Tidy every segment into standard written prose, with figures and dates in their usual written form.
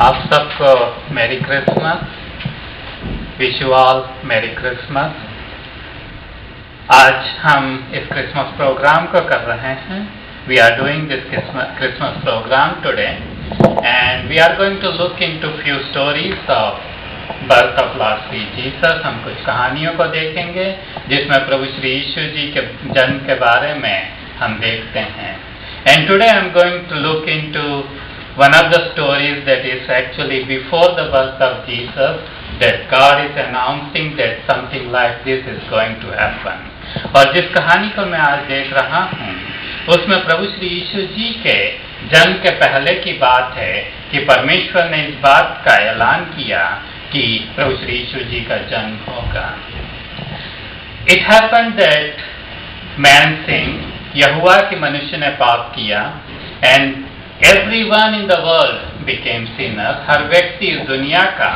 आप सबको merry Christmas, wish you all merry Christmas. आज हम इस क्रिसमस प्रोग्राम को कर रहे हैं। We are doing this Christmas programme today and we are going to look into few stories of birth of lord Shri Jesus. हम कुछ कहानियों को देखेंगे जिसमें प्रभु श्री यीशु जी के जन्म के बारे में हम देखते हैं। And today I am going to look into one of the stories that is actually before the birth of Jesus, that God is announcing that something like this is going to happen. और जिस कहानी को मैं आज देख रहा हूँ उसमें प्रभु श्री यीशु जी के जन्म के पहले की बात है कि परमेश्वर ने इस बात का ऐलान किया कि प्रभु श्री यीशु जी का जन्म होगा। It happened that man sinned, यहोवा की मनुष्य ने पाप किया, and everyone in the world became sinners. हर व्यक्ति इस दुनिया का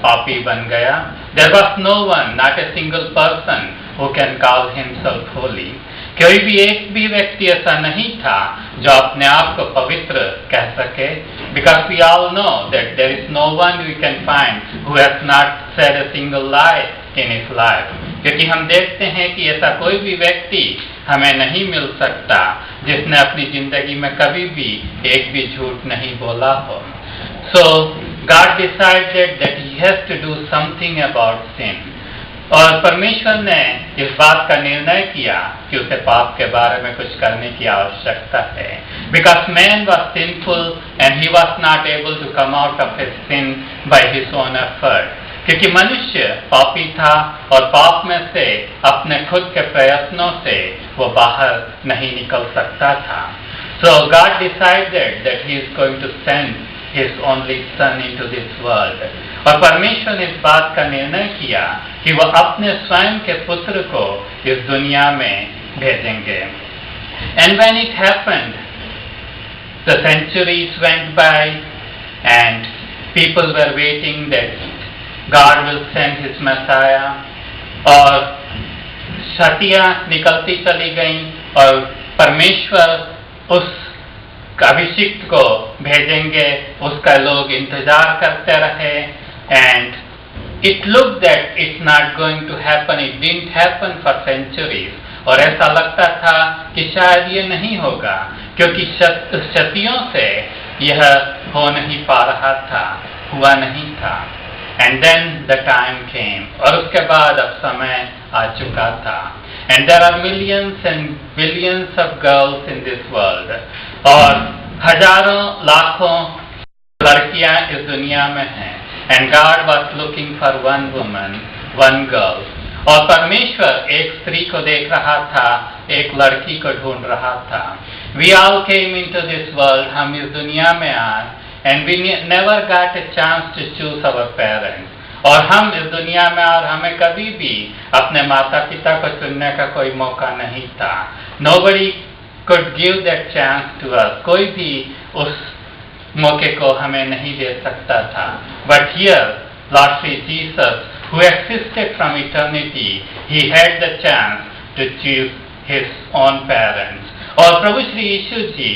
पापी बन गया। There was no one, not a single person who can call himself holy. कोई भी एक भी व्यक्ति ऐसा नहीं था जो अपने आप को पवित्र कह सके। Because we all know that there is no one we can find who has not said a single lie in his life. क्योंकि हम देखते हैं कि ऐसा कोई भी व्यक्ति हमें नहीं मिल सकता जिसने अपनी जिंदगी में कभी भी एक भी झूठ नहीं बोला हो। So God decided that He has to do something about sin. और परमेश्वर ने इस बात का निर्णय किया कि उसे पाप के बारे में कुछ करने की आवश्यकता है। Because man was sinful and he was not able to come out of his sin by his own effort. क्योंकि मनुष्य पापी था और पाप में से अपने खुद के प्रयत्नों से वो बाहर नहीं निकल सकता था। So God decided that He is going to send His only Son into this world. और परमेश्वर ने इस बात का निर्णय किया कि वह अपने स्वयं के पुत्र को इस दुनिया में भेजेंगे। And when it happened, the centuries went by and people were waiting that God will send His Messiah. और शतियाँ निकलती चली गईं और परमेश्वर उस अभिषिक्त को भेजेंगे, उसका लोग इंतजार करते रहे। And it looked that it's not going to happen. It didn't happen for centuries. और ऐसा लगता था कि शायद ये नहीं होगा क्योंकि शतियों से यह हो नहीं पा रहा था, हुआ नहीं था। And then the time came. और उसके बाद अब समय आ चुका था। And there are millions and billions of girls in this world. और हजारों लाखों लड़कियां इस दुनिया में हैं। And God was looking for one woman, one girl. और परमेश्वर एक स्त्री को देख रहा था, एक लड़की को ढूंढ रहा था। We all came into this world. हम इस दुनिया में आए and we never got a chance to choose our parents. और हम इस दुनिया में और हमें कभी भी अपने माता पिता को चुनने का कोई मौका नहीं था। Nobody could give that chance to us. कोई भी उस मौके को हमें नहीं दे सकता था। But here, Lord Jesus, who existed from eternity, He had the chance to choose His own parents. और प्रभु श्री यीशु जी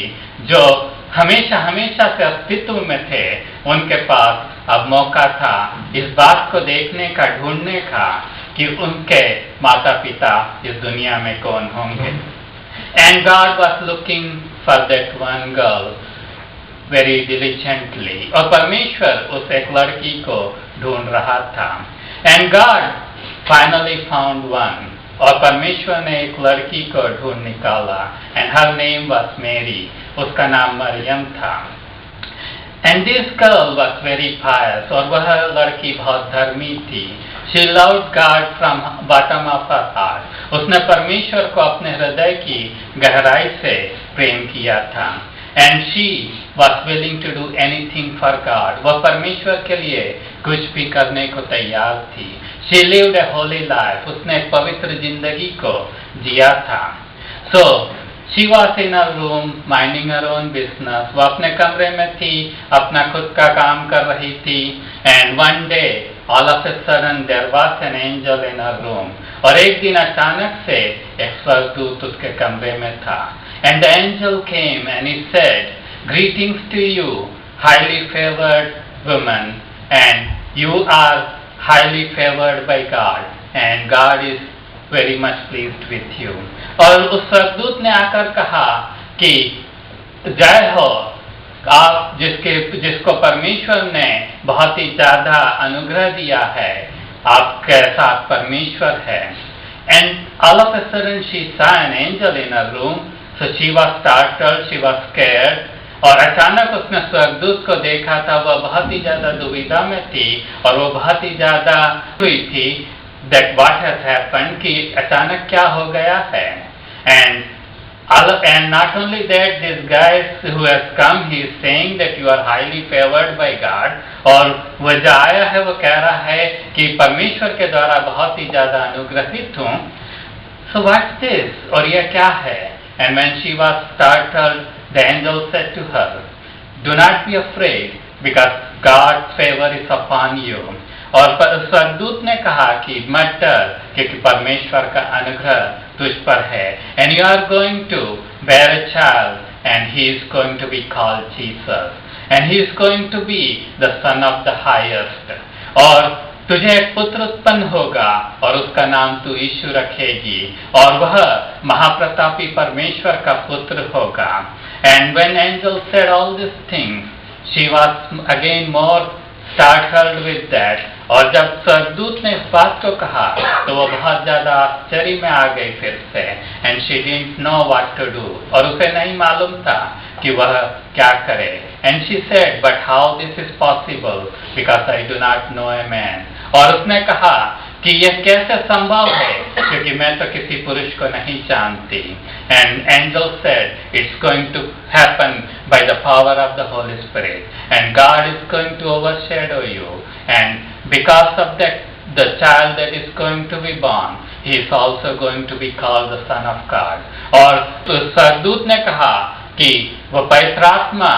जो हमेशा हमेशा से अस्तित्व में थे, उनके पास अब मौका था इस बात को देखने का, ढूंढने का कि उनके माता पिता इस दुनिया में कौन होंगे। And God was looking for that one girl very diligently. और परमेश्वर उस एक लड़की को ढूंढ रहा था। And God finally found one. और परमेश्वर ने एक लड़की को ढूंढ निकाला। And her name was Mary. उसका नाम मरियम था। And this girl was very pious. और वह लड़की बहुत धर्मी थी। She loved God from bottom of her heart. उसने परमेश्वर को अपने हृदय की गहराई से प्रेम किया था। And she was willing to do anything for God. वह परमेश्वर के लिए कुछ भी करने को तैयार थी। She lived a holy life. उसने एक पवित्र जिंदगी को जिया था। So she was in her room minding her own business. वो अपने कमरे में थी, अपना खुद का काम कर रही थी। And one day, all of a sudden, there was an angel in her room. और एक दिन अचानक से एक स्वर्गदूत उसके कमरे में था। And the angel came and he said, "Greetings to you, highly favored woman, and you are highly favored by God, and God is very much pleased with you. और उस स्वर्गदूत ने आकर कहा कि जय हो, आप जिसको परमेश्वर ने बहुत ही ज्यादा अनुग्रह दिया है, आपके साथ परमेश्वर है. And all of a sudden she saw an angel in her room, so she was startled, she was scared. और अचानक उसने स्वर्गदूत को देखा था, वह बहुत ही ज्यादा दुविधा में थी और वो बहुत ही ज्यादा हुई थी that what has happened, कि अचानक क्या हो गया है. And not only that, this guy who has come, he is saying that you are highly favored by God. और वह जो आया है वो कह रहा है कि परमेश्वर के द्वारा बहुत ही ज्यादा अनुग्रहित हूँ. So what's this? और यह क्या है? And when she was startled, the angel said to her, do not be afraid, because God's favor is upon you. और स्वर्गदूत ने कहा कि मत डर, क्योंकि परमेश्वर का अनुग्रह तुझ पर है. And you are going to bear a child, and he is going to be called Jesus, and he is going to be the Son of the Highest. और तुझे एक पुत्र उत्पन्न होगा और उसका नाम तू यीशु रखेगी, और वह महाप्रतापी परमेश्वर का पुत्र होगा. And when angel said all these things, she was again more startled with that. और जब स्वर्गदूत ने इस बात को कहा तो वो बहुत ज्यादा आश्चर्य में आ गई फिर से. And she didn't know what to do. और उसे नहीं मालूम था कि वह क्या करे. And she said, but how this is possible, because I do not know a man. और उसने कहा कि यह कैसे संभव है, क्योंकि मैं तो किसी पुरुष को नहीं जानती. And angel said, it's going to happen by the power of the Holy Spirit, and God is going to overshadow you, and because of that, the child that is going to be born, he is also going to be called the Son of God. और तो स्वर्गदूत ने कहा कि वह पवित्र आत्मा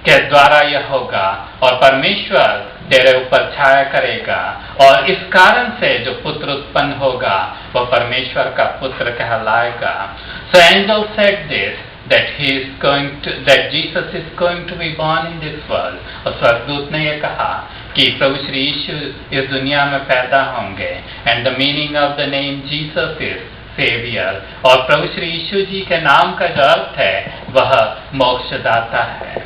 के द्वारा यह होगा और परमेश्वर तेरे ऊपर छाया करेगा, और इस कारण से जो पुत्र उत्पन्न होगा वह परमेश्वर का पुत्र कहलाएगा. So angel said this, that Jesus is going to be born in this world. और स्वर्गदूत ने यह कहा कि प्रभु श्री यीशु इस दुनिया में पैदा होंगे. And the meaning of the name Jesus is Savior. और प्रभु श्री यीशु जी के नाम का जो अर्थ है वह मोक्षदाता है.